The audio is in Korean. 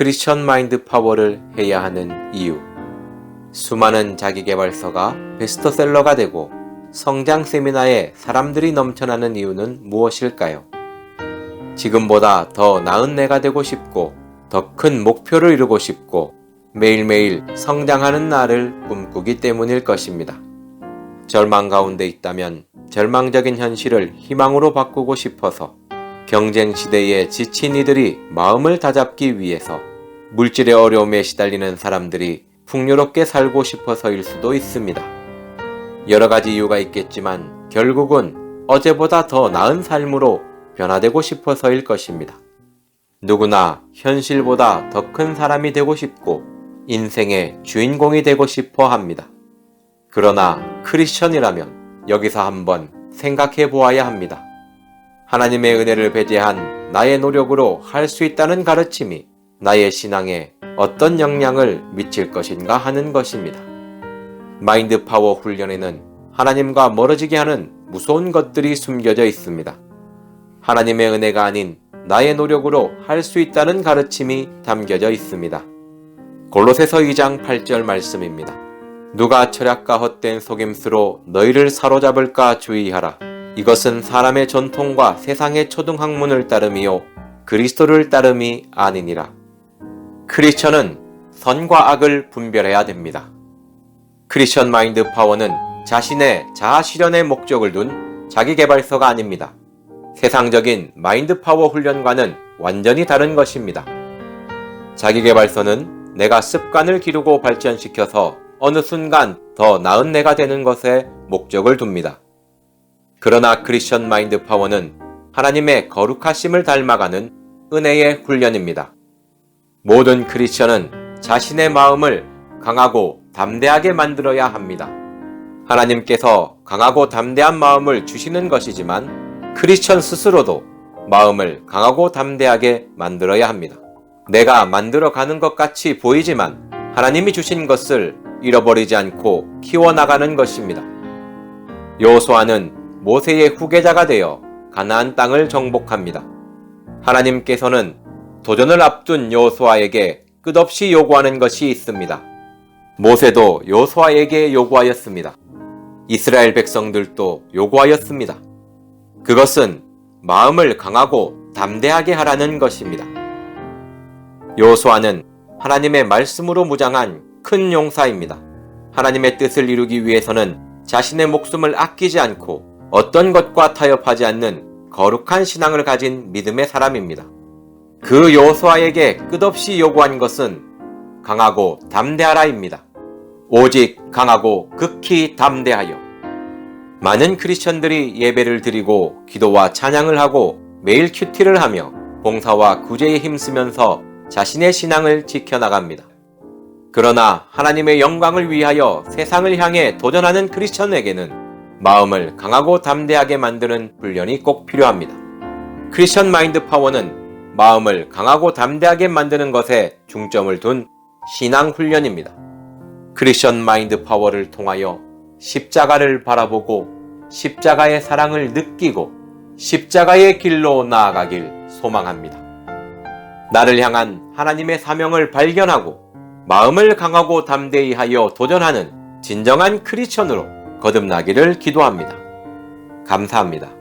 크리스천 마인드 파워를 해야 하는 이유. 수많은 자기계발서가 베스트셀러가 되고 성장 세미나에 사람들이 넘쳐나는 이유는 무엇일까요? 지금보다 더 나은 내가 되고 싶고 더 큰 목표를 이루고 싶고 매일매일 성장하는 나를 꿈꾸기 때문일 것입니다. 절망 가운데 있다면 절망적인 현실을 희망으로 바꾸고 싶어서, 경쟁 시대에 지친 이들이 마음을 다잡기 위해서, 물질의 어려움에 시달리는 사람들이 풍요롭게 살고 싶어서일 수도 있습니다. 여러 가지 이유가 있겠지만 결국은 어제보다 더 나은 삶으로 변화되고 싶어서일 것입니다. 누구나 현실보다 더 큰 사람이 되고 싶고 인생의 주인공이 되고 싶어 합니다. 그러나 크리스천이라면 여기서 한번 생각해 보아야 합니다. 하나님의 은혜를 배제한 나의 노력으로 할 수 있다는 가르침이 나의 신앙에 어떤 영향을 미칠 것인가 하는 것입니다. 마인드 파워 훈련에는 하나님과 멀어지게 하는 무서운 것들이 숨겨져 있습니다. 하나님의 은혜가 아닌 나의 노력으로 할 수 있다는 가르침이 담겨져 있습니다. 골로새서 2장 8절 말씀입니다. 누가 철학과 헛된 속임수로 너희를 사로잡을까 주의하라. 이것은 사람의 전통과 세상의 초등학문을 따름이요 그리스도를 따름이 아니니라. 크리스천은 선과 악을 분별해야 됩니다. 크리스천 마인드 파워는 자신의 자아 실현의 목적을 둔 자기계발서가 아닙니다. 세상적인 마인드 파워 훈련과는 완전히 다른 것입니다. 자기계발서는 내가 습관을 기르고 발전시켜서 어느 순간 더 나은 내가 되는 것에 목적을 둡니다. 그러나 크리스천 마인드 파워는 하나님의 거룩하심을 닮아가는 은혜의 훈련입니다. 모든 크리스천은 자신의 마음을 강하고 담대하게 만들어야 합니다. 하나님께서 강하고 담대한 마음을 주시는 것이지만 크리스천 스스로도 마음을 강하고 담대하게 만들어야 합니다. 내가 만들어가는 것 같이 보이지만 하나님이 주신 것을 잃어버리지 않고 키워나가는 것입니다. 여호수아는 모세의 후계자가 되어 가나안 땅을 정복합니다. 하나님께서는 도전을 앞둔 여호수아에게 끝없이 요구하는 것이 있습니다. 모세도 여호수아에게 요구하였습니다. 이스라엘 백성들도 요구하였습니다. 그것은 마음을 강하고 담대하게 하라는 것입니다. 여호수아는 하나님의 말씀으로 무장한 큰 용사입니다. 하나님의 뜻을 이루기 위해서는 자신의 목숨을 아끼지 않고 어떤 것과 타협하지 않는 거룩한 신앙을 가진 믿음의 사람입니다. 그 여호수아에게 끝없이 요구한 것은 강하고 담대하라입니다. 오직 강하고 극히 담대하여. 많은 크리스천들이 예배를 드리고 기도와 찬양을 하고 매일 큐티를 하며 봉사와 구제에 힘쓰면서 자신의 신앙을 지켜나갑니다. 그러나 하나님의 영광을 위하여 세상을 향해 도전하는 크리스천에게는 마음을 강하고 담대하게 만드는 훈련이 꼭 필요합니다. 크리스천 마인드 파워는 마음을 강하고 담대하게 만드는 것에 중점을 둔 신앙 훈련입니다. 크리스천 마인드 파워를 통하여 십자가를 바라보고 십자가의 사랑을 느끼고 십자가의 길로 나아가길 소망합니다. 나를 향한 하나님의 사명을 발견하고 마음을 강하고 담대히 하여 도전하는 진정한 크리스천으로 거듭나기를 기도합니다. 감사합니다.